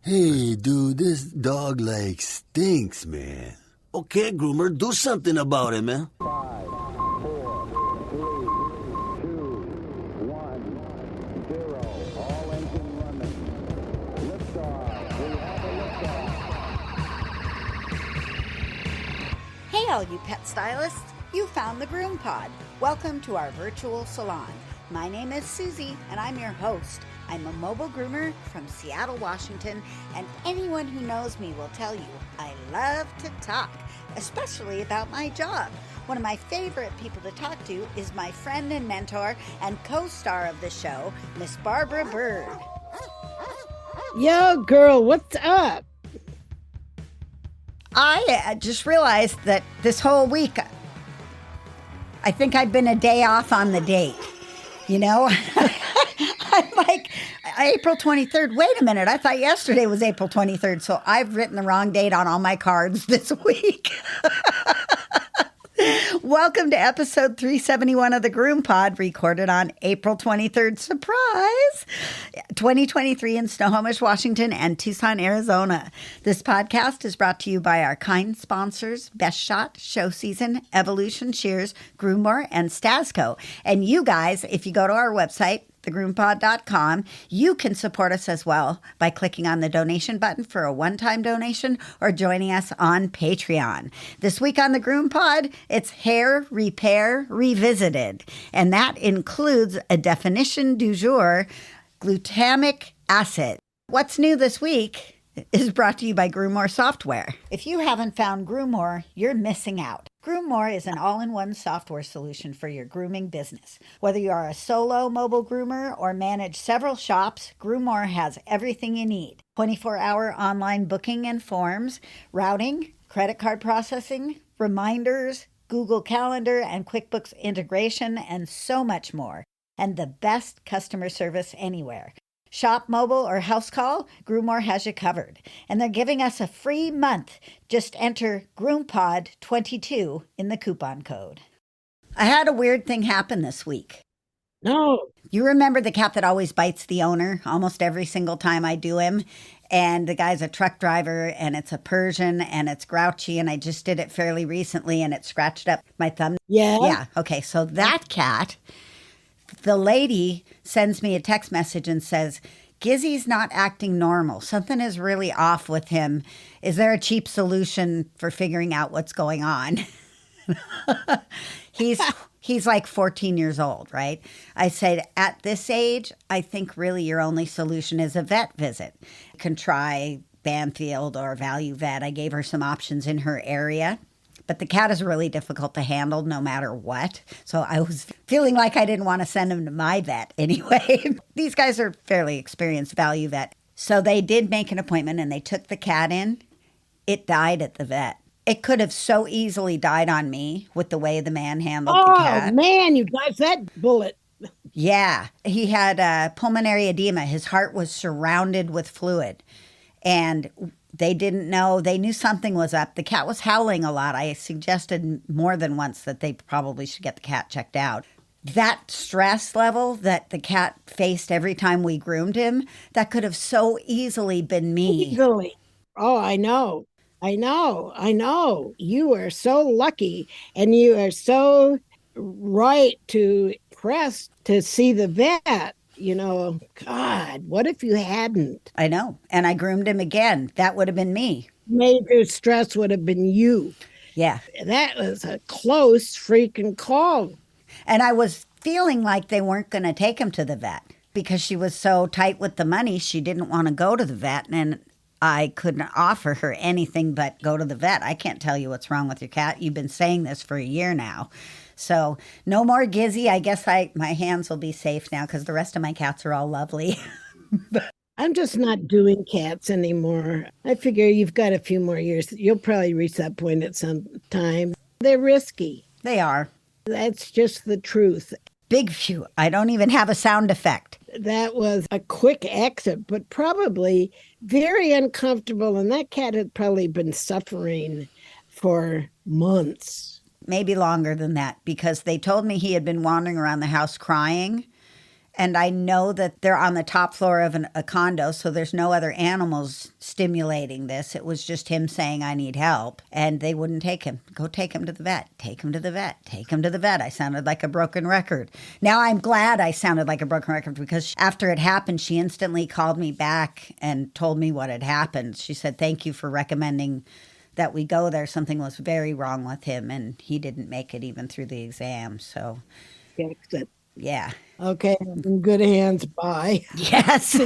Hey, dude, this dog like stinks, man. Okay, groomer, do something about it, man. 5, 4, 3, 2, 1, 0. All engine running. Liftoff. We have a liftoff. Hey, all you pet stylists. You found the Groom Pod. Welcome to our virtual salon. My name is Susie, and I'm your host. I'm a mobile groomer from Seattle, Washington, and anyone who knows me will tell you I love to talk, especially about my job. One of my favorite people to talk to is my friend and mentor and co-star of the show, Miss Barbara Bird. Yo, girl, what's up? I just realized that this whole week, I think I've been a day off on the date. You know, I'm like, April 23rd. Wait a minute. I thought yesterday was April 23rd. So I've written the wrong date on all my cards this week. Welcome to episode 371 of the Groom Pod, recorded on April 23rd. Surprise! 2023 in Snohomish, Washington, and Tucson, Arizona. This podcast is brought to you by our kind sponsors, Best Shot, Show Season, Evolution Shears, Groommore, and Stasco. And you guys, if you go to our website, thegroompod.com, you can support us as well by clicking on the donation button for a one-time donation or joining us on Patreon. This week on the Groom Pod, it's Hair Repair Revisited, and that includes a definition du jour, glutamic acid. What's new this week is brought to you by Groommore Software. If you haven't found Groommore, you're missing out. Groommore is an all-in-one software solution for your grooming business. Whether you are a solo mobile groomer or manage several shops, Groommore has everything you need. 24-hour online booking and forms, routing, credit card processing, reminders, Google Calendar and QuickBooks integration, and so much more. And the best customer service anywhere. Shop mobile or house call, Groommore has you covered. And they're giving us a free month. Just enter GroomPod22 in the coupon code. I had a weird thing happen this week. No. You remember the cat that always bites the owner almost every single time I do him? And the guy's a truck driver, and it's a Persian, and it's grouchy, and I just did it fairly recently, and it scratched up my thumb. Yeah? Yeah, okay, so that cat, the lady sends me a text message and says, Gizzy's not acting normal. Something is really off with him. Is there a cheap solution for figuring out what's going on? He's like 14 years old, right? I said, at this age, I think really your only solution is a vet visit. You can try Banfield or Value Vet. I gave her some options in her area. But the cat is really difficult to handle no matter what. So I was feeling like I didn't want to send him to my vet anyway. These guys are fairly experienced Value Vet. So they did make an appointment and they took the cat in. It died at the vet. It could have so easily died on me with the way the man handled the cat. Oh, man, you dodged that bullet. Yeah. He had pulmonary edema. His heart was surrounded with fluid. And they didn't know. They knew something was up. The cat was howling a lot. I suggested more than once that they probably should get the cat checked out. That stress level that the cat faced every time we groomed him, that could have so easily been me. Easily. Oh, I know. You are so lucky, and you are so right to press to see the vet. You know, God, what if you hadn't? I know. And I groomed him again. That would have been me. Major stress would have been you. Yeah. That was a close freaking call. And I was feeling like they weren't going to take him to the vet because she was so tight with the money. She didn't want to go to the vet. And I couldn't offer her anything but go to the vet. I can't tell you what's wrong with your cat. You've been saying this for a year now. So no more Gizzy. I guess my hands will be safe now because the rest of my cats are all lovely. I'm just not doing cats anymore. I figure you've got a few more years. You'll probably reach that point at some time. They're risky. They are. That's just the truth. Big phew. I don't even have a sound effect. That was a quick exit, but probably very uncomfortable. And that cat had probably been suffering for months. Maybe longer than that, because they told me he had been wandering around the house crying And I know that they're on the top floor of a condo, so there's no other animals stimulating this. It was just him saying, I need help. And they wouldn't take him. Go take him to the vet. Take him to the vet. Take him to the vet. I sounded like a broken record. Now I'm glad I sounded like a broken record because after it happened, she instantly called me back and told me what had happened. She said, thank you for recommending that we go there. Something was very wrong with him, and he didn't make it even through the exam. So, Exit. yeah. Okay, in good hands. Bye. Yes.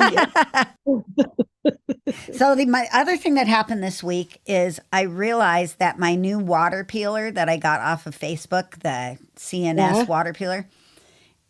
So my other thing that happened this week is I realized that my new water peeler that I got off of Facebook, the CNS water peeler,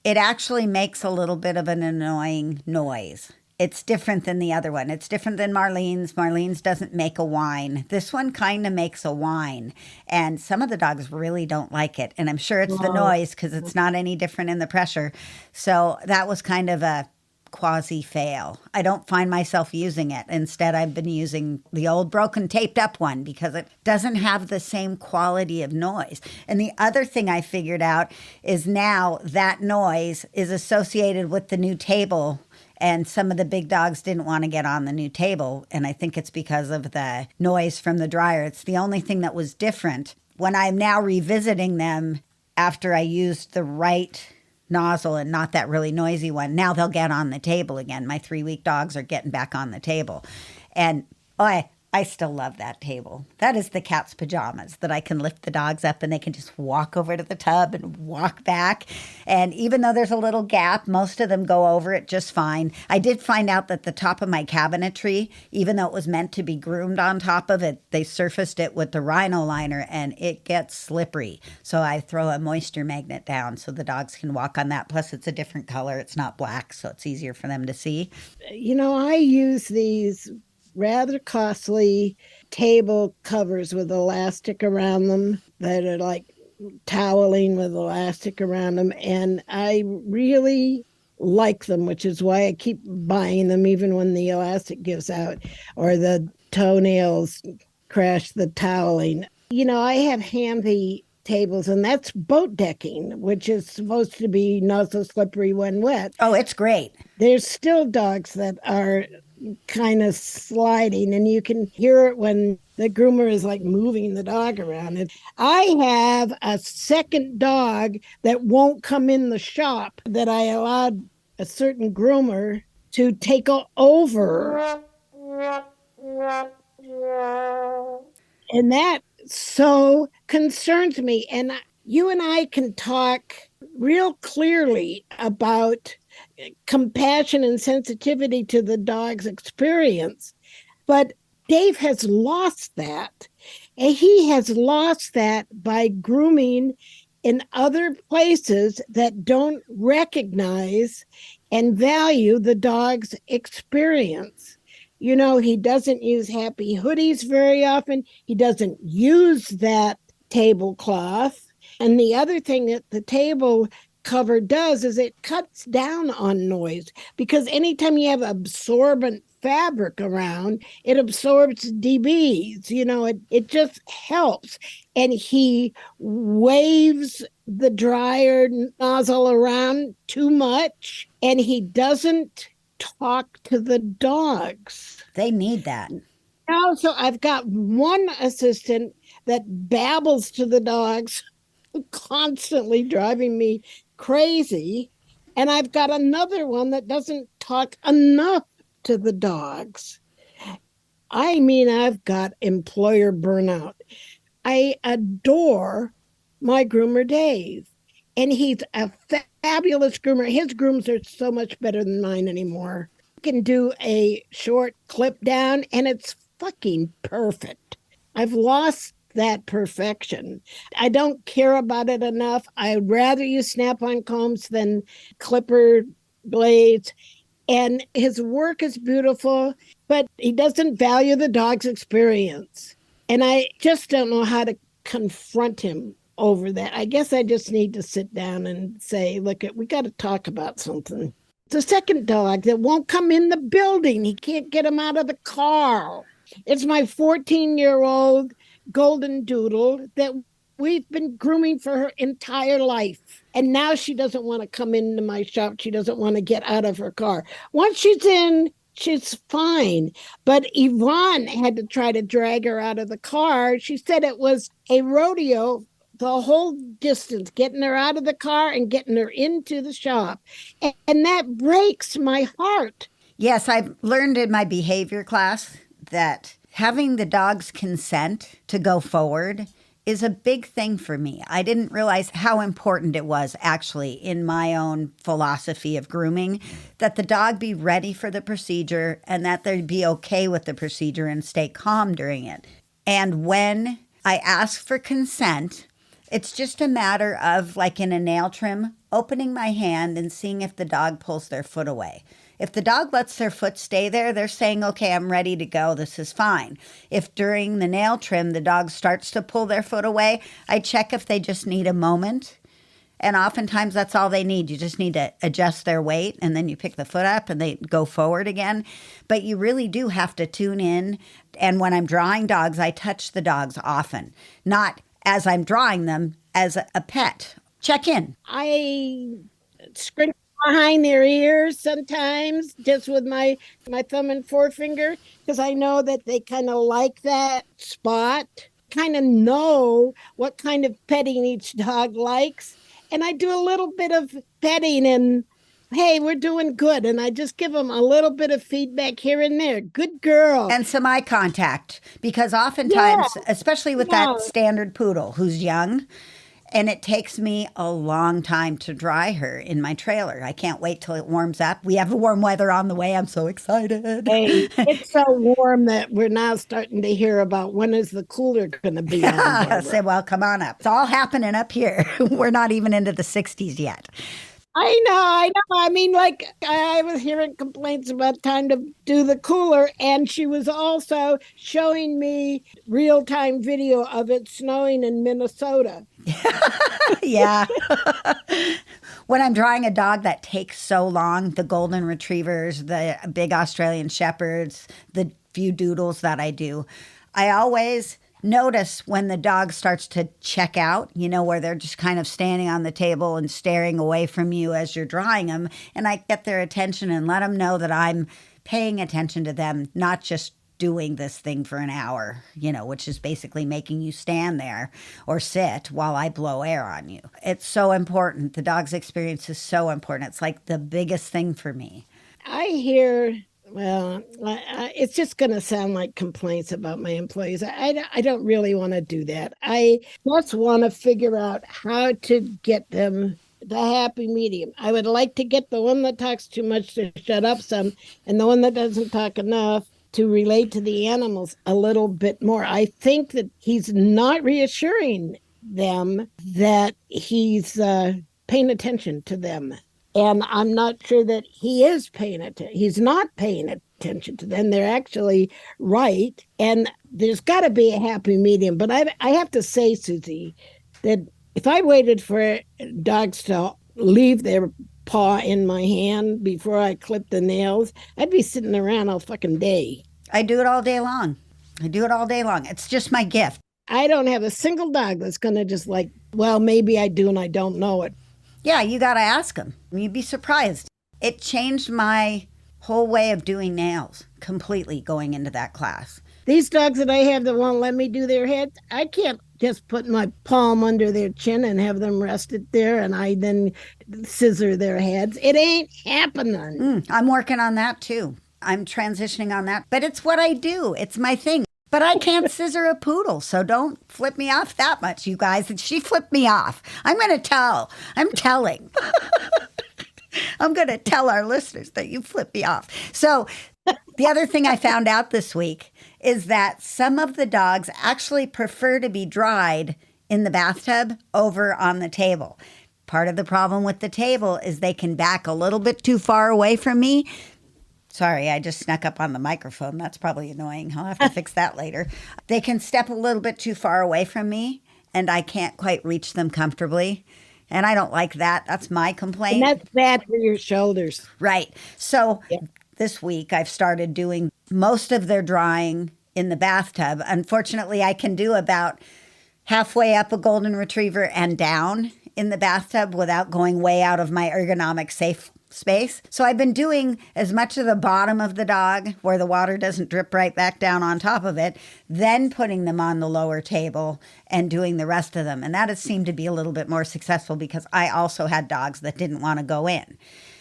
it actually makes a little bit of an annoying noise. It's different than the other one. It's different than Marlene's. Marlene's doesn't make a whine. This one kind of makes a whine. And some of the dogs really don't like it. And I'm sure it's the noise because it's not any different in the pressure. So that was kind of a quasi fail. I don't find myself using it. Instead, I've been using the old broken taped up one because it doesn't have the same quality of noise. And the other thing I figured out is now that noise is associated with the new table. And some of the big dogs didn't want to get on the new table. And I think it's because of the noise from the dryer. It's the only thing that was different. When I'm now revisiting them after I used the right nozzle and not that really noisy one, now they'll get on the table again. My 3-week dogs are getting back on the table. And I still love that table. That is the cat's pajamas that I can lift the dogs up and they can just walk over to the tub and walk back. And even though there's a little gap, most of them go over it just fine. I did find out that the top of my cabinetry, even though it was meant to be groomed on top of it, they surfaced it with the Rhino liner and it gets slippery. So I throw a moisture magnet down so the dogs can walk on that. Plus it's a different color. It's not black, so it's easier for them to see. You know, I use these rather costly table covers with elastic around them that are like toweling with elastic around them. And I really like them, which is why I keep buying them even when the elastic gives out or the toenails crash the toweling. You know, I have handy tables, and that's boat decking, which is supposed to be not so slippery when wet. Oh, it's great. There's still dogs that are kind of sliding, and you can hear it when the groomer is like moving the dog around. And I have a second dog that won't come in the shop that I allowed a certain groomer to take over. And that so concerns me. And you and I can talk real clearly about compassion and sensitivity to the dog's experience. But Dave has lost that. And he has lost that by grooming in other places that don't recognize and value the dog's experience. You know, he doesn't use happy hoodies very often. He doesn't use that tablecloth. And the other thing that the table cover does is it cuts down on noise, because anytime you have absorbent fabric around, it absorbs dBs. You know, it just helps. And he waves the dryer nozzle around too much, and he doesn't talk to the dogs. They need that. Also, I've got one assistant that babbles to the dogs, constantly driving me crazy. And I've got another one that doesn't talk enough to the dogs. I mean, I've got employer burnout. I adore my groomer, Dave. And he's a fabulous groomer. His grooms are so much better than mine anymore. He can do a short clip down, and it's fucking perfect. I've lost that perfection. I don't care about it enough. I'd rather use snap-on combs than clipper blades. And his work is beautiful, but he doesn't value the dog's experience. And I just don't know how to confront him over that. I guess I just need to sit down and say, look, we got to talk about something. The second dog that won't come in the building. He can't get him out of the car. It's my 14-year-old golden doodle that We've been grooming for her entire life. And now she doesn't want to come into my shop. She doesn't want to get out of her car. Once she's in, she's fine. But Yvonne had to try to drag her out of the car. She said it was a rodeo the whole distance, getting her out of the car and getting her into the shop. And that breaks my heart. Yes, I've learned in my behavior class that having the dog's consent to go forward is a big thing for me. I didn't realize how important it was actually in my own philosophy of grooming that the dog be ready for the procedure and that they'd be okay with the procedure and stay calm during it. And when I ask for consent, it's just a matter of, like in a nail trim, opening my hand and seeing if the dog pulls their foot away. If the dog lets their foot stay there, they're saying, okay, I'm ready to go. This is fine. If during the nail trim, the dog starts to pull their foot away, I check if they just need a moment. And oftentimes that's all they need. You just need to adjust their weight and then you pick the foot up and they go forward again. But you really do have to tune in. And when I'm drawing dogs, I touch the dogs often, not as I'm drawing them as a pet. Check in. I scratch behind their ears sometimes just with my thumb and forefinger because I know that they kind of like that spot, kind of know what kind of petting each dog likes. And I do a little bit of petting and, hey, we're doing good. And I just give them a little bit of feedback here and there. Good girl. And some eye contact, because oftentimes, especially with that standard poodle who's young, and it takes me a long time to dry her in my trailer. I can't wait till it warms up. We have the warm weather on the way. I'm so excited. Hey, it's so warm that we're now starting to hear about when is the cooler going to be on. I say, well, come on up. It's all happening up here. We're not even into the 60s yet. I know. I mean, like, I was hearing complaints about time to do the cooler, and she was also showing me real-time video of it snowing in Minnesota. Yeah. When I'm drawing a dog that takes so long, the golden retrievers, the big Australian shepherds, the few doodles that I do, I always notice when the dog starts to check out, you know, where they're just kind of standing on the table and staring away from you as you're drawing them. And I get their attention and let them know that I'm paying attention to them, not just doing this thing for an hour, you know, which is basically making you stand there or sit while I blow air on you. It's so important. The dog's experience is so important. It's like the biggest thing for me. I hear, well, it's just going to sound like complaints about my employees. I don't really want to do that. I just want to figure out how to get them the happy medium. I would like to get the one that talks too much to shut up some, and the one that doesn't talk enough to relate to the animals a little bit more. I think that he's not reassuring them that he's paying attention to them. And I'm not sure that he is paying attention. He's not paying attention to them. They're actually right. And there's got to be a happy medium. But I have to say, Susie, that if I waited for dogs to leave their paw in my hand before I clip the nails, I'd be sitting around all fucking day. I do it all day long. It's just my gift. I don't have a single dog that's going to just like, well, maybe I do and I don't know it. Yeah, you got to ask them. You'd be surprised. It changed my whole way of doing nails completely going into that class. These dogs that I have that won't let me do their heads, I can't just put my palm under their chin and have them rest it there and I then scissor their heads. It ain't happening. I'm working on that too. I'm transitioning on that. But it's what I do. It's my thing. But I can't scissor a poodle, so don't flip me off that much, you guys. She flipped me off. I'm going to tell. I'm telling. I'm going to tell our listeners that you flipped me off. So the other thing I found out this week is that some of the dogs actually prefer to be dried in the bathtub over on the table. Part of the problem with the table is they can back a little bit too far away from me. Sorry, I just snuck up on the microphone. That's probably annoying. I'll have to fix that later. They can step a little bit too far away from me, and I can't quite reach them comfortably. And I don't like that. That's my complaint. And that's bad for your shoulders. Right. So this week, I've started doing most of their drying in the bathtub. Unfortunately, I can do about halfway up a golden retriever and down in the bathtub without going way out of my ergonomic safe space. So I've been doing as much of the bottom of the dog where the water doesn't drip right back down on top of it, then putting them on the lower table and doing the rest of them. And that has seemed to be a little bit more successful because I also had dogs that didn't want to go in.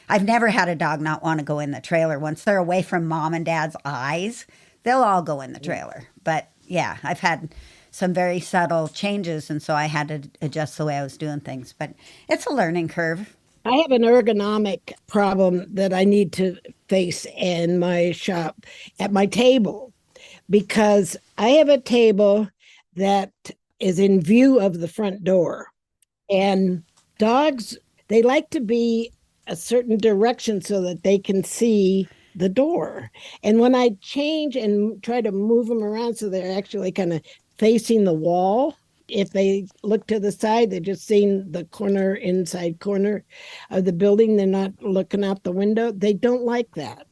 I've never had a dog not want to go in the trailer. Once they're away from mom and dad's eyes, they'll all go in the trailer. But yeah, I've had some very subtle changes, and so I had to adjust the way I was doing things. But it's a learning curve. I have an ergonomic problem that I need to face in my shop at my table because I have a table that is in view of the front door. And dogs, they like to be a certain direction so that they can see the door. And when I change and try to move them around so they're actually kind of facing the wall, if they look to the side, they're just seeing the corner, inside corner of the building. They're not looking out the window. They don't like that.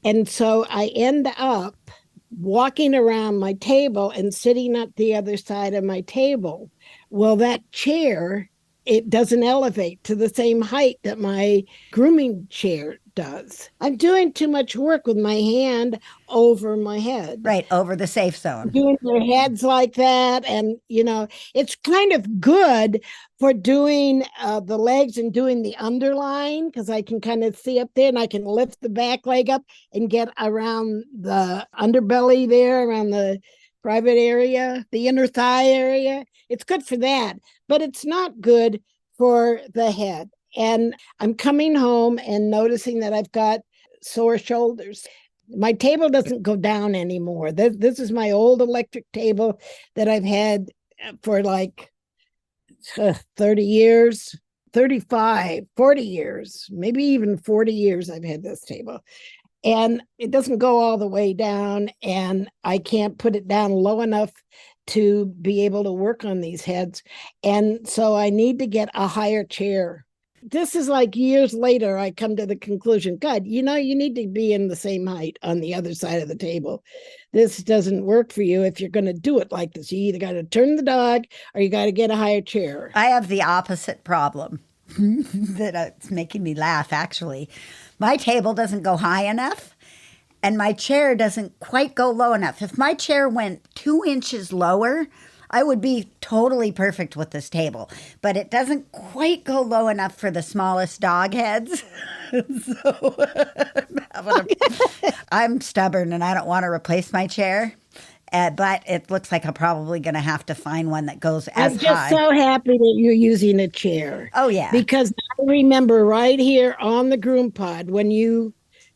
And so I end up walking around my table and sitting at the other side of my table. Well, that chair, it doesn't elevate to the same height that my grooming chair does. I'm doing too much work with my hand over my head. Right, over the safe zone. Doing their heads like that. And, it's kind of good for doing the legs and doing the underline because I can kind of see up there and I can lift the back leg up and get around the underbelly there, around the private area, the inner thigh area. It's good for that, but it's not good for the head. And I'm coming home and noticing that I've got sore shoulders. My table doesn't go down anymore. This is my old electric table that I've had for like 30 years, 35, 40 years, maybe even 40 years I've had this table. And it doesn't go all the way down, and I can't put it down low enough to be able to work on these heads. And so I need to get a higher chair. This is like years later, I come to the conclusion, God, you need to be in the same height on the other side of the table. This doesn't work for you if you're going to do it like this. You either got to turn the dog or you got to get a higher chair. I have the opposite problem that's making me laugh, actually. My table doesn't go high enough and my chair doesn't quite go low enough. If my chair went 2 inches lower, I would be totally perfect with this table, but it doesn't quite go low enough for the smallest dog heads. So I'm stubborn and I don't want to replace my chair, but it looks like I'm probably going to have to find one that goes as high. I'm just so happy that you're using a chair. Oh, yeah. Because I remember right here on the Groom Pod when you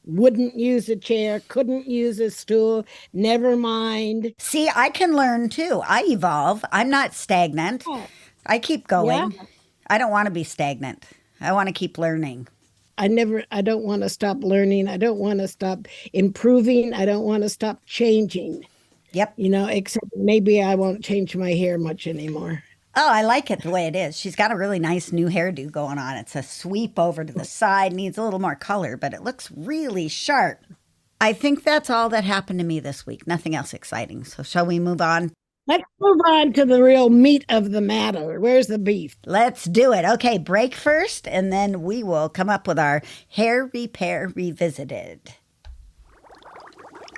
wouldn't use a chair, couldn't use a stool, never mind. See, I can learn too. I evolve. I'm not stagnant. I keep going. Yeah. I don't want to be stagnant. I want to keep learning. I don't want to stop learning. I don't want to stop improving. I don't want to stop changing. Yep. Except maybe I won't change my hair much anymore. Oh, I like it the way it is. She's got a really nice new hairdo going on. It's a sweep over to the side, needs a little more color, but it looks really sharp. I think that's all that happened to me this week. Nothing else exciting. So shall we move on? Let's move on to the real meat of the matter. Where's the beef? Let's do it. Okay, break first, and then we will come up with our hair repair revisited.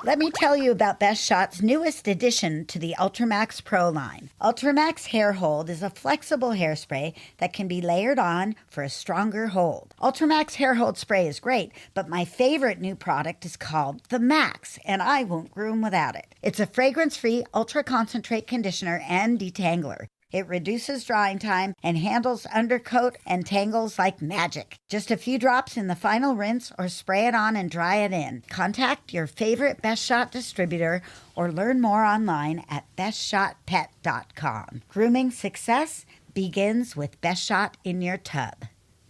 Let me tell you about Best Shot's newest addition to the Ultramax Pro line. Ultramax Hair Hold is a flexible hairspray that can be layered on for a stronger hold. Ultramax Hair Hold spray is great, but my favorite new product is called the Max, and I won't groom without it. It's a fragrance-free ultra-concentrate conditioner and detangler. It reduces drying time and handles undercoat and tangles like magic. Just a few drops in the final rinse or spray it on and dry it in. Contact your favorite Best Shot distributor or learn more online at bestshotpet.com. Grooming success begins with Best Shot in your tub.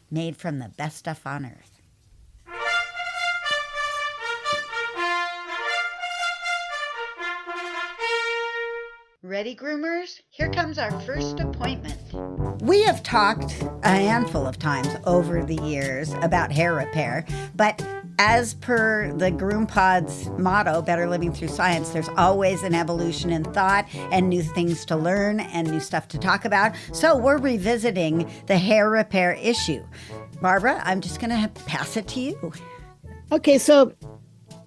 Made from the best stuff on earth. Ready, groomers? Here comes our first appointment. We have talked a handful of times over the years about hair repair, but As per the Groom Pod's motto, Better Living Through Science, there's always an evolution in thought and new things to learn and new stuff to talk about. So we're revisiting the hair repair issue. Barbara, I'm just going to pass it to you. Okay, so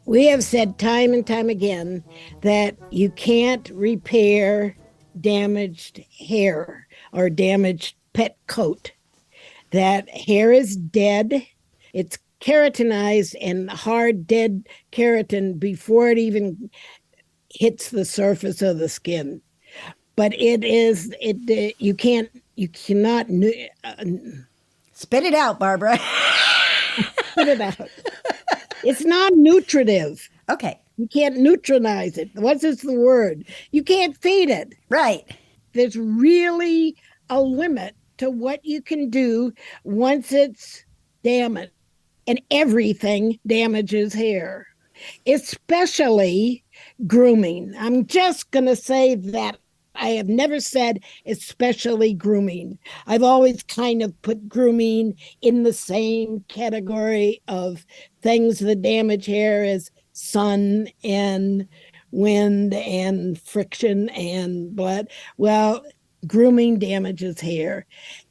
we have said time and time again that you can't repair damaged hair or damaged pet coat. That hair is dead. It's keratinized and hard dead keratin before it even hits the surface of the skin. But you cannot Spit it out, Barbara. spit it out. It's not nutritive. Okay, You can't neutralize it. What's the word? You can't feed it. right. There's really a limit to what you can do once it's damaged. And everything damages hair, especially grooming. I'm just going to say that. I have never said especially grooming. I've always kind of put grooming in the same category of things that damage hair as sun and wind and friction and blood. Well, grooming damages hair.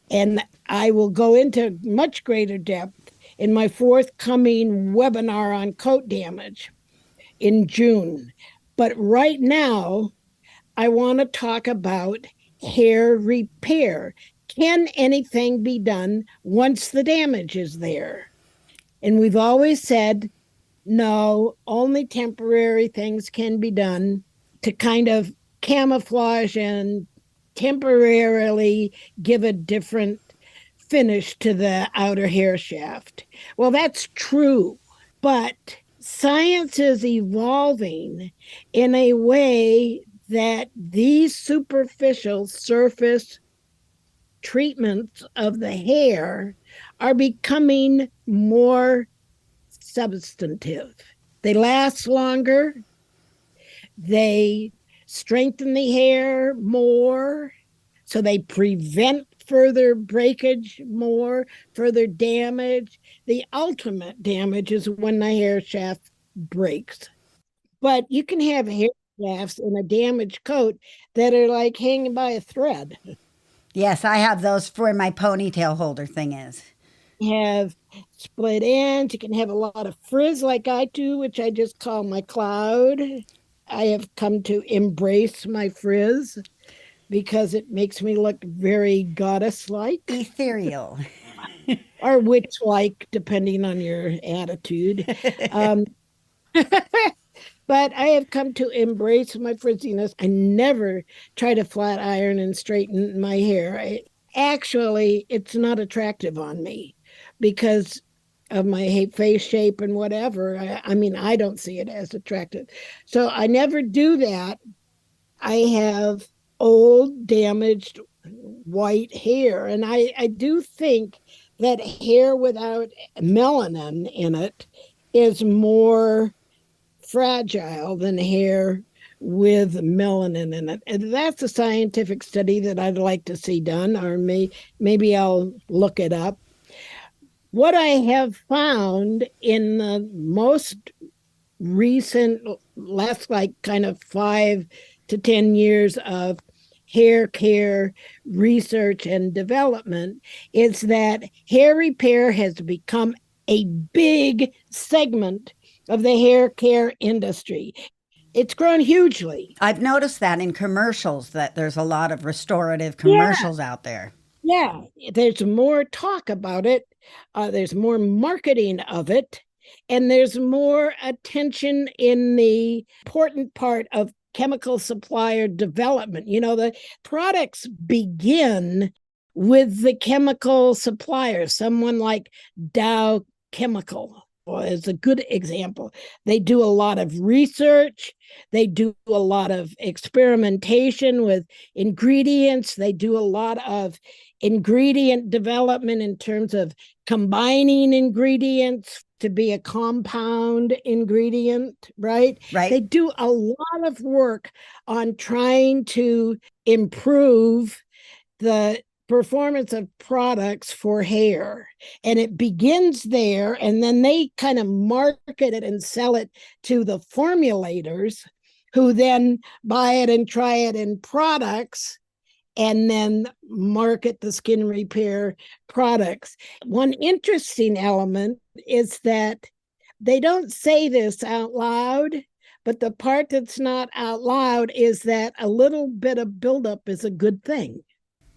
And I will go into much greater depth in my forthcoming webinar on coat damage in June. But right now, I want to talk about hair repair. Can anything be done once the damage is there? And we've always said, no, only temporary things can be done to kind of camouflage and temporarily give a different finish to the outer hair shaft. Well, that's true, but science is evolving in a way that these superficial surface treatments of the hair are becoming more substantive. They last longer. They strengthen the hair more, so they prevent further breakage more, further damage. The ultimate damage is when the hair shaft breaks. But you can have hair shafts in a damaged coat that are like hanging by a thread. Yes, I have those for where my ponytail holder thing is. Have split ends. You can have a lot of frizz like I do, which I just call my cloud. I have come to embrace my frizz because it makes me look very goddess-like. Ethereal. Or witch-like, depending on your attitude. But I have come to embrace my frizziness. I never try to flat iron and straighten my hair. Actually, it's not attractive on me because of my face shape and whatever. I mean, I don't see it as attractive. So I never do that. I have old, damaged white hair. And I do think that hair without melanin in it is more fragile than hair with melanin in it. And that's a scientific study that I'd like to see done, or maybe I'll look it up. What I have found in the most recent, last like kind of 5 to 10 years of hair care research and development is that hair repair has become a big segment of the hair care industry. It's grown hugely. I've noticed that in commercials that there's a lot of restorative commercials out there. Yeah, there's more talk about it. There's more marketing of it. And there's more attention in the important part of chemical supplier development. You know, the products begin with the chemical supplier, someone like Dow Chemical is a good example. They do a lot of research. They do a lot of experimentation with ingredients. They do a lot of ingredient development in terms of combining ingredients to be a compound ingredient, right? Right. They do a lot of work on trying to improve the performance of products for hair. And it begins there, and then they kind of market it and sell it to the formulators, who then buy it and try it in products and then market the skin repair products. One interesting element is that they don't say this out loud, but the part that's not out loud is that a little bit of buildup is a good thing.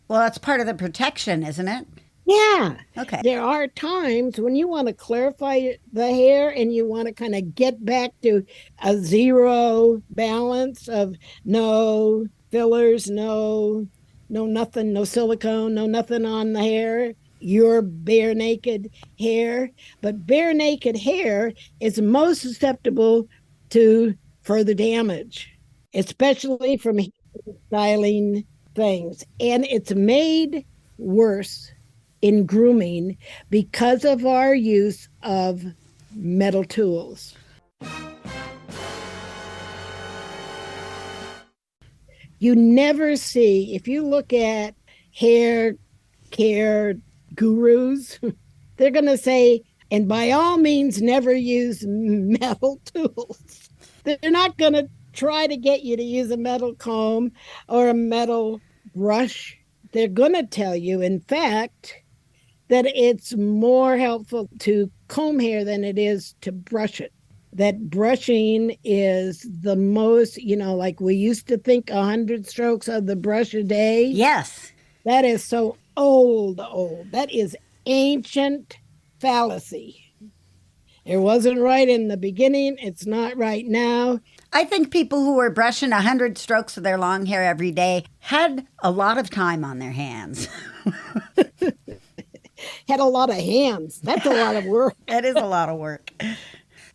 Well, that's part of the protection, isn't it? Yeah. Okay. There are times when you want to clarify the hair and you want to kind of get back to a zero balance of no fillers, no nothing, no silicone, no nothing on the hair, your bare naked hair. But bare naked hair is most susceptible to further damage, especially from styling things. And it's made worse in grooming because of our use of metal tools. You never see, if you look at hair care gurus, they're going to say, and by all means, never use metal tools. They're not going to try to get you to use a metal comb or a metal brush. They're going to tell you, in fact, that it's more helpful to comb hair than it is to brush it. That brushing is the most, like we used to think 100 strokes of the brush a day. Yes. That is so old. That is ancient fallacy. It wasn't right in the beginning. It's not right now. I think people who were brushing 100 strokes of their long hair every day had a lot of time on their hands. Had a lot of hands. That's a lot of work. That is a lot of work.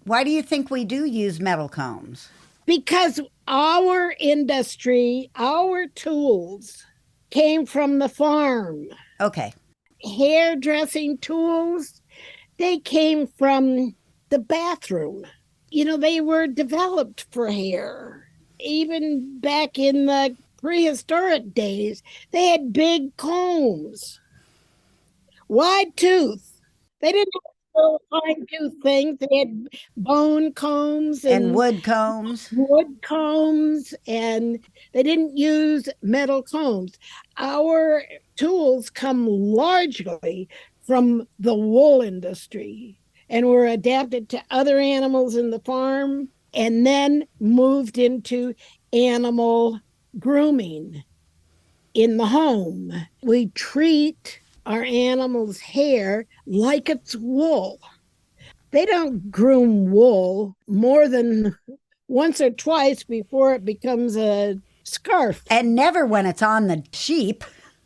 Why do you think we do use metal combs? Because our industry, our tools came from the farm. Okay. Hairdressing tools, they came from the bathroom. They were developed for hair. Even back in the prehistoric days, they had big combs, wide tooth. They didn't have fine tooth things. They had bone combs and wood combs. And they didn't use metal combs. Our tools come largely from the wool industry and were adapted to other animals in the farm and then moved into animal grooming in the home. We treat our animals' hair like it's wool. They don't groom wool more than once or twice before it becomes a scarf. And never when it's on the sheep.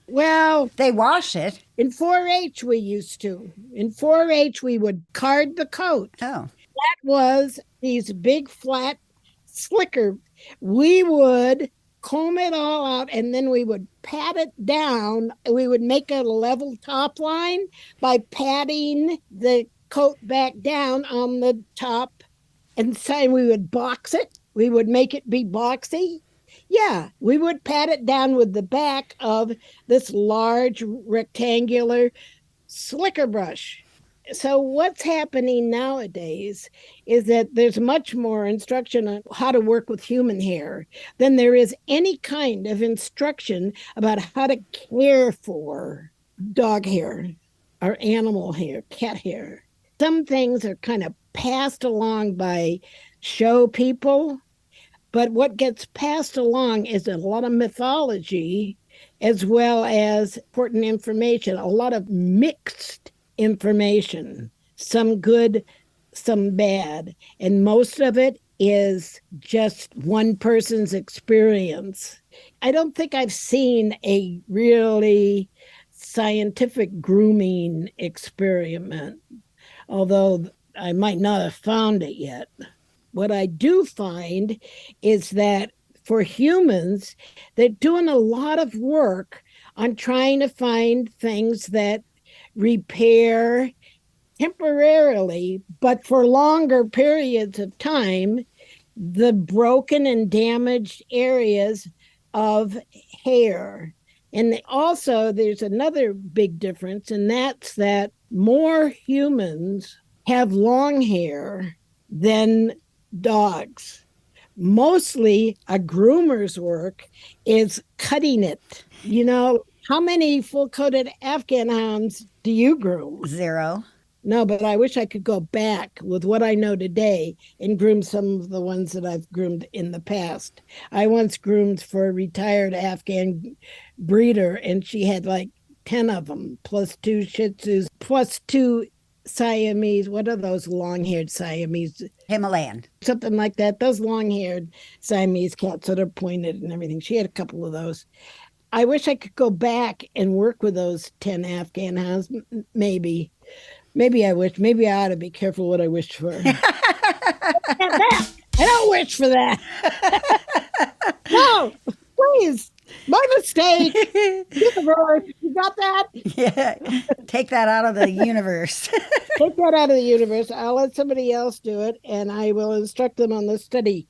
Well, they wash it. In 4-H, we used to. In 4-H, we would card the coat. Oh. That was these big, flat slicker. We would comb it all out, and then we would pat it down. We would make a level top line by patting the coat back down on the top, and so we would box it. We would make it be boxy. Yeah, we would pat it down with the back of this large rectangular slicker brush. So what's happening nowadays is that there's much more instruction on how to work with human hair than there is any kind of instruction about how to care for dog hair or animal hair, cat hair. Some things are kind of passed along by show people, but what gets passed along is a lot of mythology as well as important information, a lot of mixed information, some good, some bad. And most of it is just one person's experience. I don't think I've seen a really scientific grooming experiment, although I might not have found it yet. What I do find is that for humans, they're doing a lot of work on trying to find things that repair temporarily, but for longer periods of time, the broken and damaged areas of hair. And also, there's another big difference, and that's that more humans have long hair than dogs. Mostly a groomer's work is cutting it. How many full coated Afghan hounds do you groom? 0. No, but I wish I could go back with what I know today and groom some of the ones that I've groomed in the past. I once groomed for a retired Afghan breeder, and she had like 10 of them, plus 2 Shih Tzus, plus 2 Siamese. What are those long-haired Siamese? Himalayan. Something like that. Those long-haired Siamese cats that are pointed and everything. She had a couple of those. I wish I could go back and work with those 10 Afghan hounds, maybe. Maybe I wish. Maybe I ought to be careful what I wish for. I don't wish for that. No, please. My mistake. Universe. You got that? Yeah. Take that out of the universe. Take that out of the universe. I'll let somebody else do it, and I will instruct them on the study.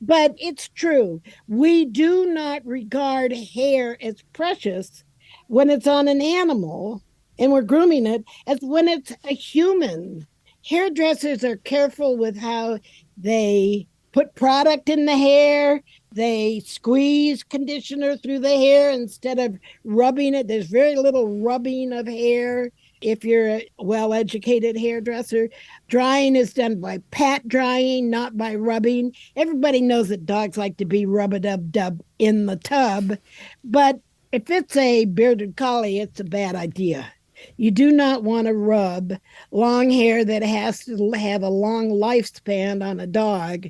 But it's true. We do not regard hair as precious when it's on an animal and we're grooming it as when it's a human. Hairdressers are careful with how they put product in the hair. They squeeze conditioner through the hair instead of rubbing it. There's very little rubbing of hair if you're a well-educated hairdresser. Drying is done by pat drying, not by rubbing. Everybody knows that dogs like to be rub-a-dub-dub in the tub. But if it's a bearded collie, it's a bad idea. You do not want to rub long hair that has to have a long lifespan on a dog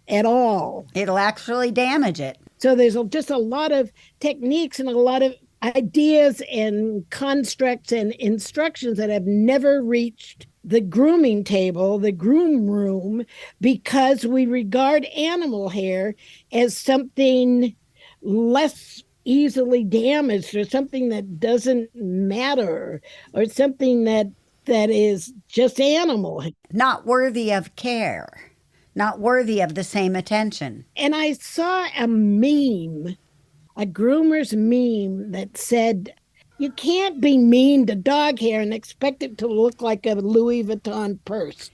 at all. It'll actually damage it. So there's just a lot of techniques and a lot of ideas and constructs and instructions that have never reached the grooming table, the groom room, because we regard animal hair as something less easily damaged or something that doesn't matter or something that is just animal. Not worthy of care. Not worthy of the same attention. And I saw a meme, a groomer's meme that said, you can't be mean to dog hair and expect it to look like a Louis Vuitton purse.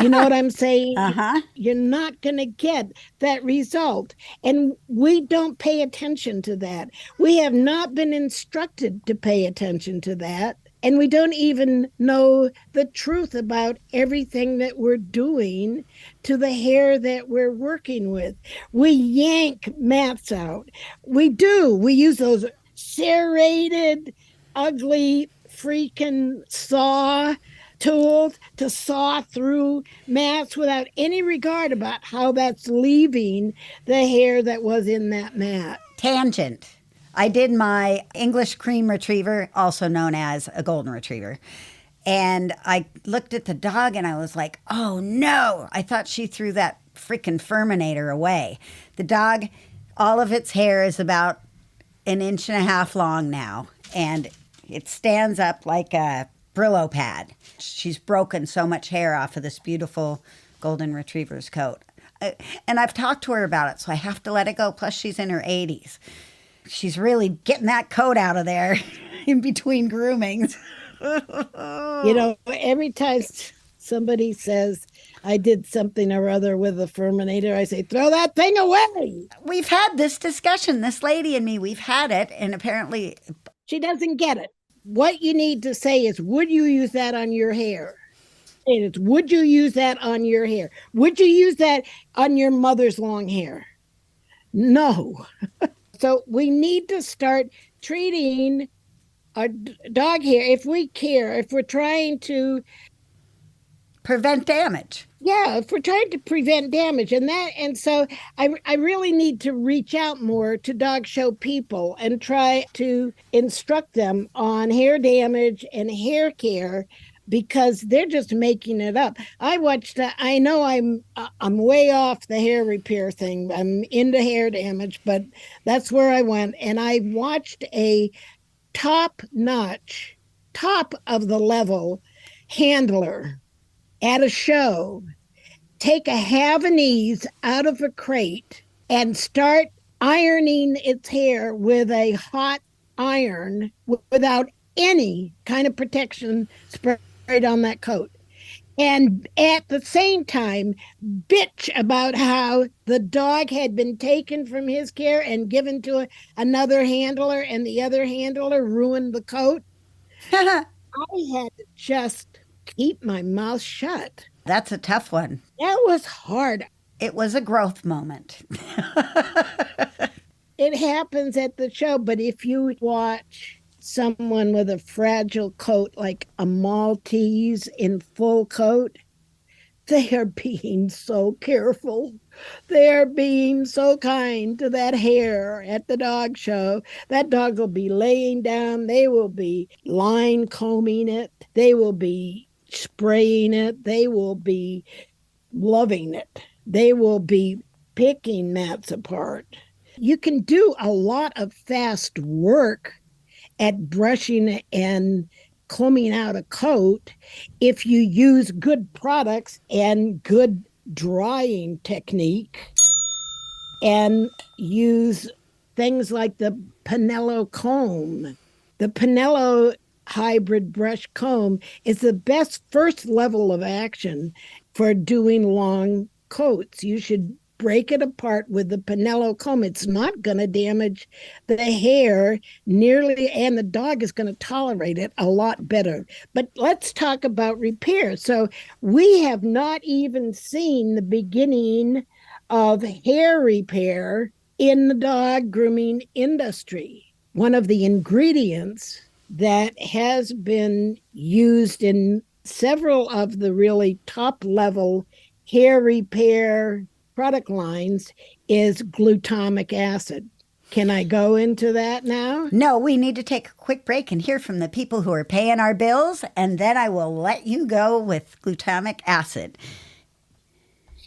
You know what I'm saying? Uh-huh. You're not going to get that result. And we don't pay attention to that. We have not been instructed to pay attention to that. And we don't even know the truth about everything that we're doing to the hair that we're working with. We yank mats out. We do. We use those serrated, ugly freaking saw tools to saw through mats without any regard about how that's leaving the hair that was in that mat. Tangent. I did my English cream retriever, also known as a golden retriever. And I looked at the dog and I was like, oh no, I thought she threw that freaking Furminator away. The dog, all of its hair is about 1.5 inches long now. And it stands up like a Brillo pad. She's broken so much hair off of this beautiful golden retriever's coat. And I've talked to her about it, so I have to let it go. Plus, she's in her 80s. She's really getting that coat out of there in between groomings. Every time somebody says, I did something or other with a Furminator, I say, throw that thing away. We've had this discussion, this lady and me, we've had it, and apparently she doesn't get it. What you need to say is, would you use that on your hair? And it's, would you use that on your hair? Would you use that on your mother's long hair? No. So we need to start treating our dog hair, if we care, if we're trying to prevent damage. Yeah, if we're trying to prevent damage. And so I really need to reach out more to dog show people and try to instruct them on hair damage and hair care, because they're just making it up. I know I'm way off the hair repair thing. I'm into hair damage, but that's where I went. And I watched a top-notch, top of the level handler at a show take a Havanese out of a crate and start ironing its hair with a hot iron without any kind of protection sprayed on that coat. And at the same time, bitch about how the dog had been taken from his care and given to another handler, and the other handler ruined the coat. I had to just keep my mouth shut. That's a tough one. That was hard. It was a growth moment. It happens at the show, but if you watch someone with a fragile coat like a Maltese in full coat, they are being so careful. They're being so kind to that hair at the dog show. That dog will be laying down. They will be line combing it. They will be spraying it. They will be loving it. They will be picking mats apart. You can do a lot of fast work at brushing and combing out a coat if you use good products and good drying technique and use things like the Pinello comb. The Pinello hybrid brush comb is the best first level of action for doing long coats. You should break it apart with the Pinello comb. It's not going to damage the hair nearly, and the dog is going to tolerate it a lot better. But let's talk about repair. So we have not even seen the beginning of hair repair in the dog grooming industry. One of the ingredients that has been used in several of the really top level hair repair product lines is glutamic acid. Can I go into that now? No, we need to take a quick break and hear from the people who are paying our bills, and then I will let you go with glutamic acid.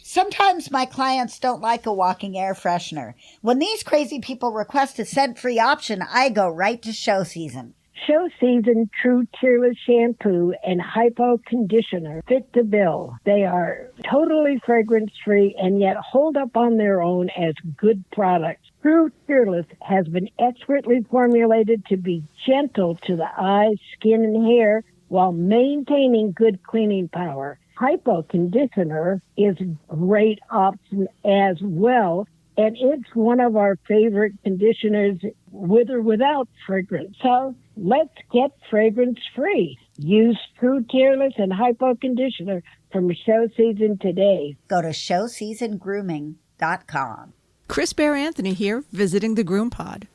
Sometimes my clients don't like a walking air freshener. When these crazy people request a scent-free option, I go right to Show Season. Show Season True Tearless Shampoo and Hypo Conditioner fit the bill. They are totally fragrance-free and yet hold up on their own as good products. True Tearless has been expertly formulated to be gentle to the eyes, skin, and hair while maintaining good cleaning power. Hypo Conditioner is a great option as well, and it's one of our favorite conditioners with or without fragrance. So let's get fragrance free. Use True Tearless and Hypo Conditioner from Show Season today. Go to showseasongrooming.com. Chris Bear Anthony here, visiting the Groom Pod.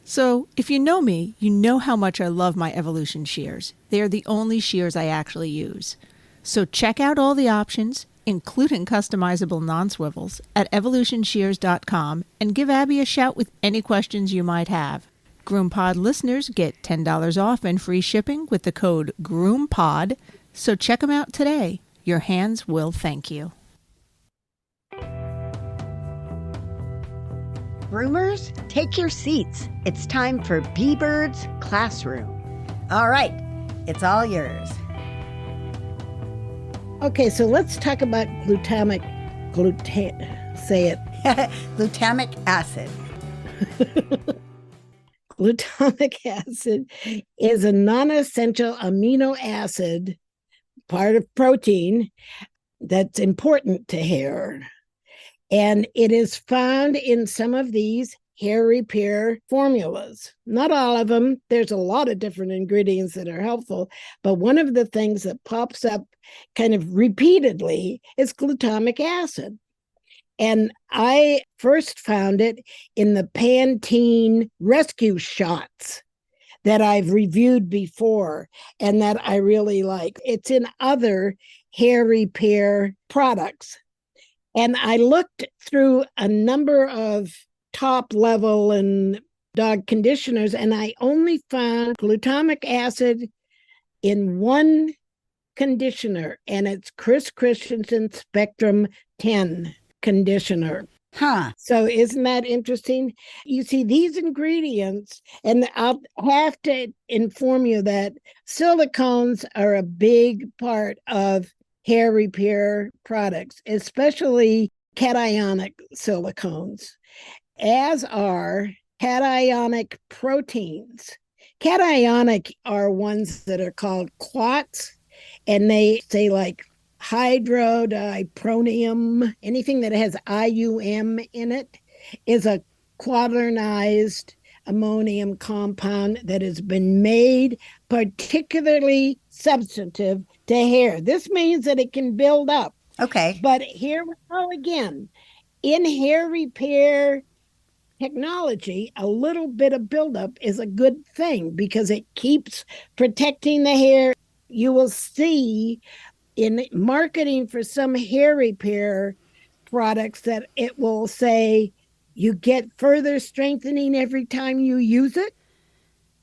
So, if you know me, you know how much I love my Evolution shears. They are the only shears I actually use. So check out all the options, including customizable non-swivels, at evolutionshears.com and give Abby a shout with any questions you might have. GroomPod listeners get $10 off and free shipping with the code GroomPod, so check them out today. Your hands will thank you. Groomers, take your seats. It's time for B-Bird's Classroom. All right, it's all yours. Okay, so let's talk about glutamic acid. Glutamic acid is a non-essential amino acid, part of protein, that's important to hair. And it is found in some of these hair repair formulas. Not all of them. There's a lot of different ingredients that are helpful. But one of the things that pops up kind of repeatedly is glutamic acid. And I first found it in the Pantene rescue shots that I've reviewed before and that I really like. It's in other hair repair products. And I looked through a number of top level and dog conditioners, and I only found glutamic acid in one conditioner, and it's Chris Christensen Spectrum 10 conditioner. So isn't that interesting? You see these ingredients, and I'll have to inform you that silicones are a big part of hair repair products, especially cationic silicones, as are cationic proteins. Cationic are ones that are called quats, and they say like hydrodipronium, anything that has IUM in it is a quaternized ammonium compound that has been made particularly substantive to hair. This means that it can build up. Okay. But here we go again. In hair repair technology, a little bit of buildup is a good thing because it keeps protecting the hair. You will see in marketing for some hair repair products that it will say you get further strengthening every time you use it.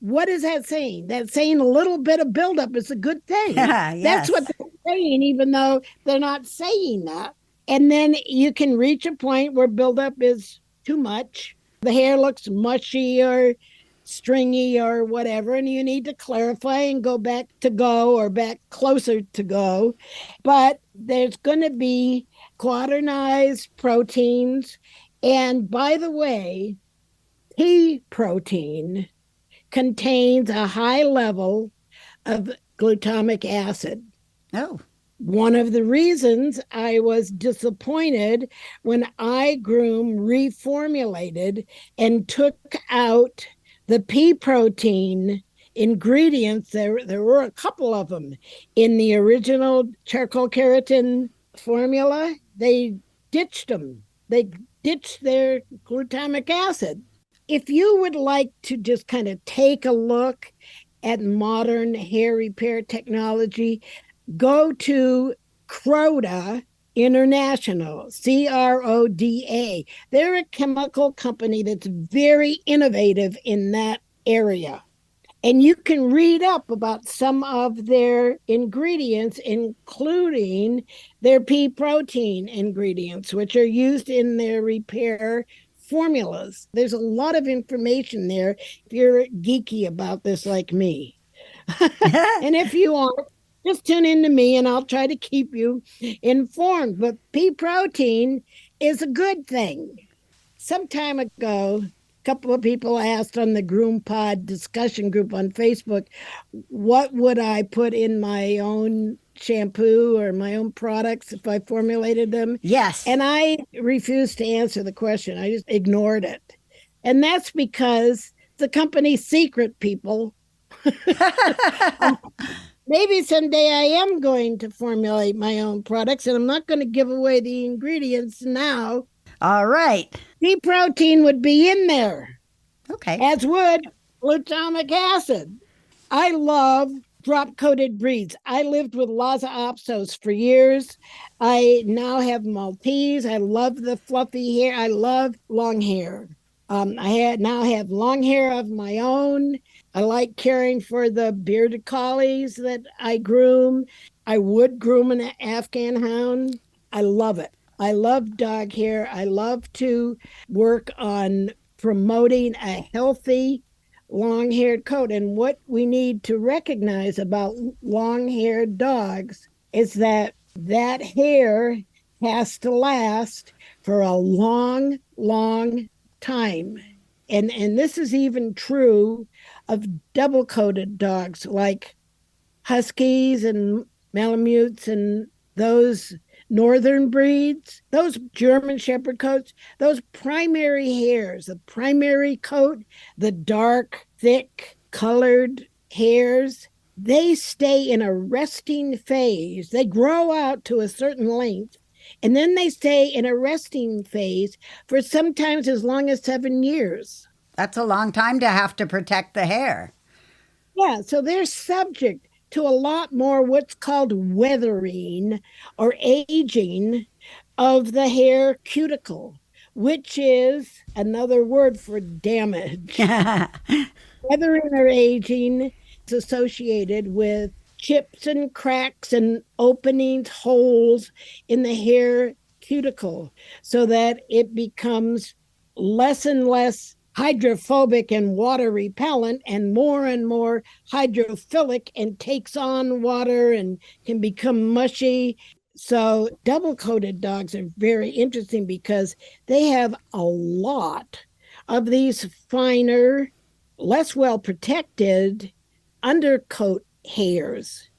What is that saying? That's saying a little bit of buildup is a good thing. Yes. That's what they're saying, even though they're not saying that. And then you can reach a point where buildup is too much. The hair looks mushy or stringy or whatever, and you need to clarify and go back to go or back closer to go. But there's going to be quaternized proteins. And by the way, pea protein contains a high level of glutamic acid. Oh. One of the reasons I was disappointed when iGroom reformulated and took out the pea protein ingredients, there were a couple of them in the original charcoal keratin formula. They ditched them. They ditched their glutamic acid. If you would like to just kind of take a look at modern hair repair technology, go to Croda International, CRODA. They're a chemical company that's very innovative in that area. And you can read up about some of their ingredients, including their pea protein ingredients, which are used in their repair formulas. There's a lot of information there if you're geeky about this like me. And if you aren't, just tune in to me and I'll try to keep you informed. But pea protein is a good thing. Some time ago, a couple of people asked on the Groom Pod discussion group on Facebook, what would I put in my own shampoo or my own products if I formulated them? Yes. And I refused to answer the question. I just ignored it. And that's because the company's secret, people. Maybe someday I am going to formulate my own products, and I'm not going to give away the ingredients now. All right. Pea protein would be in there, Okay. as would glutamic acid. I love drop-coated breeds. I lived with Lhasa Apsos for years. I now have Maltese. I love the fluffy hair. I love long hair. I now have long hair of my own. I like caring for the bearded collies that I groom. I would groom an Afghan hound. I love it. I love dog hair. I love to work on promoting a healthy long-haired coat. And what we need to recognize about long-haired dogs is that that hair has to last for a long, long time. And this is even true of double-coated dogs like Huskies and Malamutes and those northern breeds, those German Shepherd coats, those primary hairs, the primary coat, the dark, thick, colored hairs, they stay in a resting phase. They grow out to a certain length, and then they stay in a resting phase for sometimes as long as 7 years. That's a long time to have to protect the hair. Yeah, so they're subject to a lot more what's called weathering or aging of the hair cuticle, which is another word for damage. Weathering or aging is associated with chips and cracks and openings, holes in the hair cuticle, so that it becomes less and less hydrophobic and water repellent and more hydrophilic and takes on water and can become mushy. So double-coated dogs are very interesting because they have a lot of these finer less well protected undercoat hairs.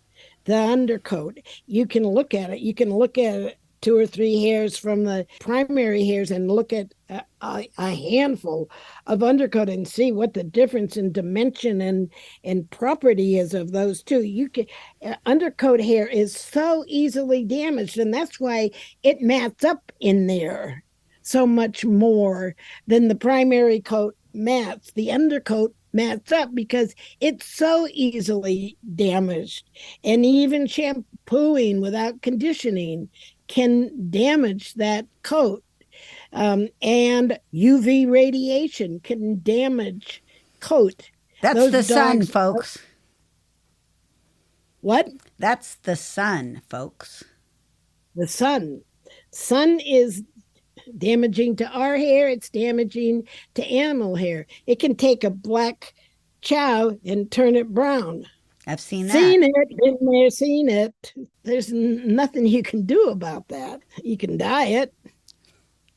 The undercoat, you can look at it. You can look at 2 or 3 hairs from the primary hairs and look at a handful of undercoat and see what the difference in dimension and property is of those two. You can undercoat hair is so easily damaged, and that's why it mats up in there so much more than the primary coat mats. The undercoat mats up because it's so easily damaged, and even shampooing without conditioning can damage that coat. And UV radiation can damage coat. That's Those the sun, dogs- folks. What? That's the sun, folks. The sun. Sun is damaging to our hair. It's damaging to animal hair. It can take a black chow and turn it brown. I've seen that. Seen it, been there, seen it. There's nothing you can do about that. You can dye it,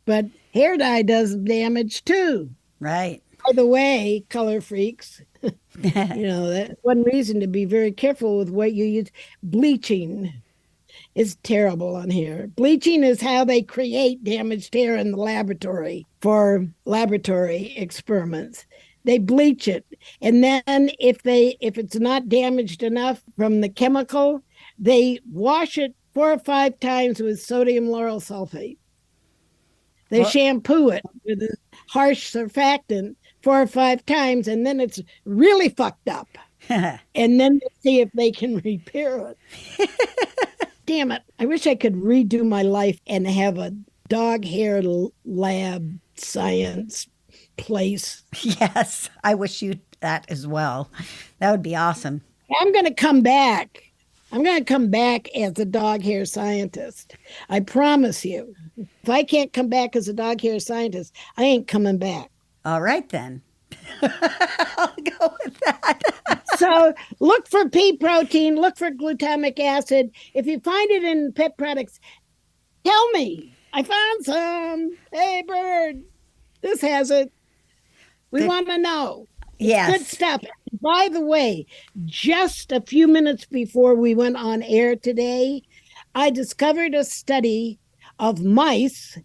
but hair dye does damage too. Right. By the way, color freaks, that's one reason to be very careful with what you use. Bleaching is terrible on hair. Bleaching is how they create damaged hair in the laboratory for laboratory experiments. They bleach it, and then if it's not damaged enough from the chemical, they wash it 4 or 5 times with sodium lauryl sulfate. They shampoo it with a harsh surfactant 4 or 5 times, and then it's really fucked up. And then they see if they can repair it. Damn it. I wish I could redo my life and have a dog hair lab science place. Yes, I wish you that as well. That would be awesome. I'm going to come back. I'm going to come back as a dog hair scientist. I promise you. If I can't come back as a dog hair scientist, I ain't coming back. All right, then. I'll go with that. So look for pea protein, look for glutamic acid. If you find it in pet products, tell me. I found some. Hey, Bird, this has it. We want to know. Yes. Good stuff. By the way, just a few minutes before we went on air today, I discovered a study of mice.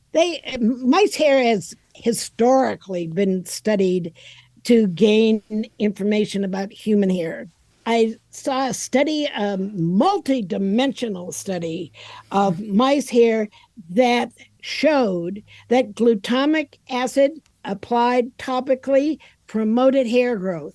Mice hair has historically been studied to gain information about human hair. I saw a study, a multi-dimensional study of mice hair that showed that glutamic acid applied topically promoted hair growth.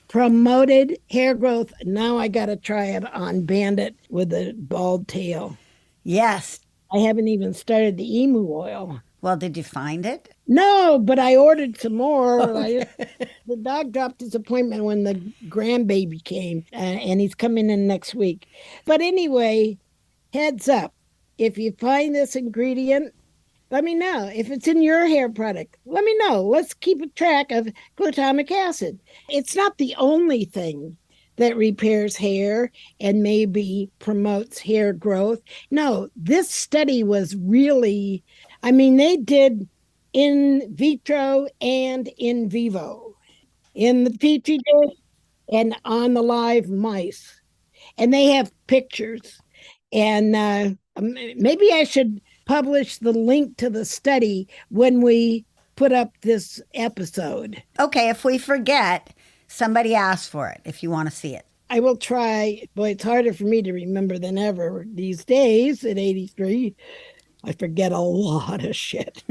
Promoted hair growth. Now I got to try it on Bandit with a bald tail. Yes. I haven't even started the emu oil. Well, did you find it? No, but I ordered some more. The dog dropped his appointment when the grandbaby came, and he's coming in next week. But anyway, heads up. If you find this ingredient, let me know. If it's in your hair product, let me know. Let's keep a track of glutamic acid. It's not the only thing that repairs hair and maybe promotes hair growth. No, this study was really, they did in vitro and in vivo, in the petri dish and on the live mice. And they have pictures. And maybe I should publish the link to the study when we put up this episode. Okay, if we forget, somebody asked for it if you want to see it. I will try. Boy, it's harder for me to remember than ever these days at 83. I forget a lot of shit.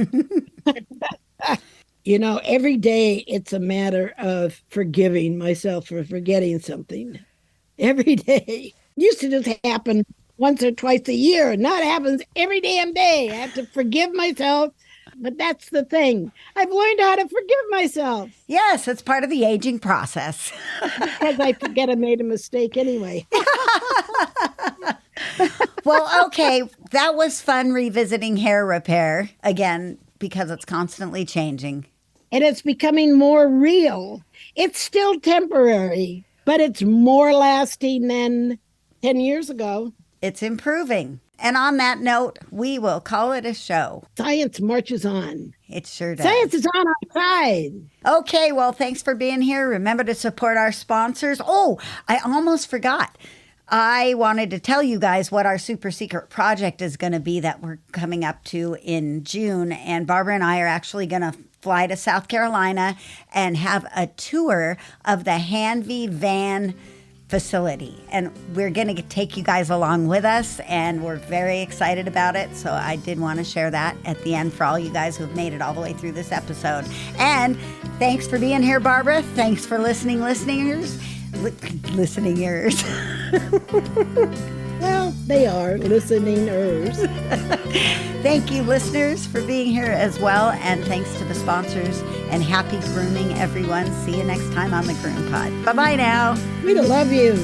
Every day it's a matter of forgiving myself for forgetting something. Every day. Used to just happen once or twice a year. Now it happens every damn day. I have to forgive myself. But that's the thing. I've learned how to forgive myself. Yes, it's part of the aging process. Because I forget I made a mistake anyway. Well, okay, that was fun revisiting hair repair again because it's constantly changing. And it's becoming more real. It's still temporary, but it's more lasting than 10 years ago. It's improving. And on that note, we will call it a show. Science marches on. It sure does. Science is on our side. Okay, well, thanks for being here. Remember to support our sponsors. Oh, I almost forgot. I wanted to tell you guys what our super secret project is going to be that we're coming up to in June. And Barbara and I are actually going to fly to South Carolina and have a tour of the Hanvey Van facility. And we're going to take you guys along with us, and we're very excited about it. So I did want to share that at the end for all you guys who've made it all the way through this episode. And thanks for being here, Barbara. Thanks for listening, listeners. Well, they are listeners. Thank you, listeners, for being here as well. And thanks to the sponsors. And happy grooming, everyone. See you next time on the Groom Pod. Bye-bye now. We love you.